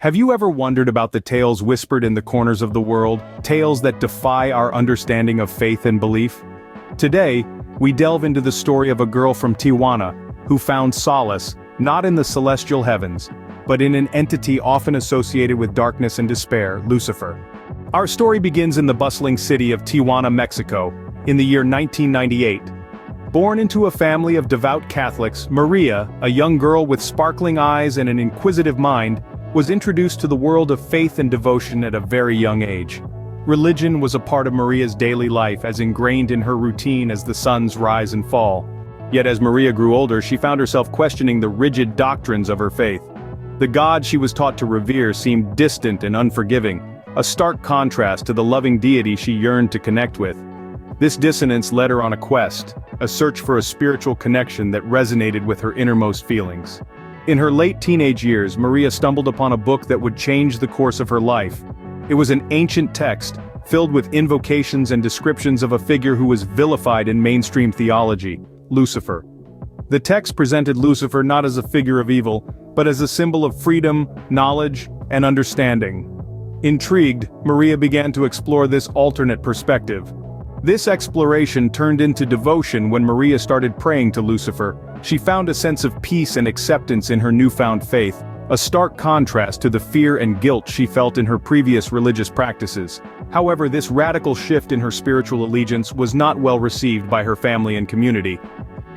Have you ever wondered about the tales whispered in the corners of the world, tales that defy our understanding of faith and belief? Today, we delve into the story of a girl from Tijuana, who found solace, not in the celestial heavens, but in an entity often associated with darkness and despair, Lucifer. Our story begins in the bustling city of Tijuana, Mexico, in the year 1998. Born into a family of devout Catholics, Maria, a young girl with sparkling eyes and an inquisitive mind, was introduced to the world of faith and devotion at a very young age. Religion was a part of Maria's daily life, as ingrained in her routine as the suns rise and fall. Yet as Maria grew older, she found herself questioning the rigid doctrines of her faith. The God she was taught to revere seemed distant and unforgiving, a stark contrast to the loving deity she yearned to connect with. This dissonance led her on a quest, a search for a spiritual connection that resonated with her innermost feelings. In her late teenage years, Maria stumbled upon a book that would change the course of her life. It was an ancient text, filled with invocations and descriptions of a figure who was vilified in mainstream theology, Lucifer. The text presented Lucifer not as a figure of evil, but as a symbol of freedom, knowledge, and understanding. Intrigued, Maria began to explore this alternate perspective. This exploration turned into devotion when Maria started praying to Lucifer. She found a sense of peace and acceptance in her newfound faith, a stark contrast to the fear and guilt she felt in her previous religious practices. However, this radical shift in her spiritual allegiance was not well received by her family and community.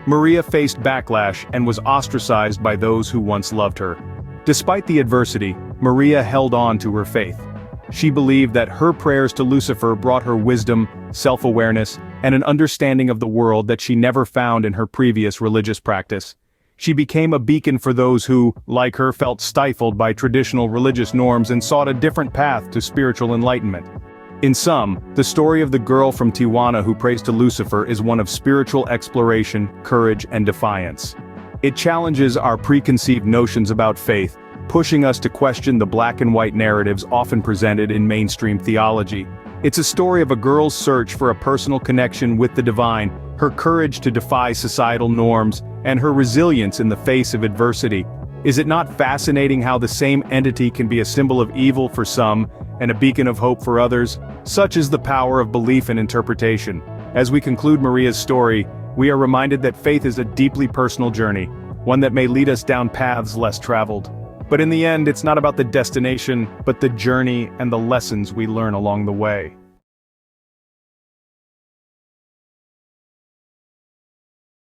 Maria faced backlash and was ostracized by those who once loved her. Despite the adversity, Maria held on to her faith. She believed that her prayers to Lucifer brought her wisdom, self-awareness, and an understanding of the world that she never found in her previous religious practice. She became a beacon for those who, like her, felt stifled by traditional religious norms and sought a different path to spiritual enlightenment. In sum, the story of the girl from Tijuana who prays to Lucifer is one of spiritual exploration, courage, and defiance. It challenges our preconceived notions about faith, pushing us to question the black and white narratives often presented in mainstream theology. It's a story of a girl's search for a personal connection with the divine, her courage to defy societal norms, and her resilience in the face of adversity. Is it not fascinating how the same entity can be a symbol of evil for some, and a beacon of hope for others? Such is the power of belief and interpretation. As we conclude Maria's story, we are reminded that faith is a deeply personal journey, one that may lead us down paths less traveled. But in the end, it's not about the destination, but the journey and the lessons we learn along the way.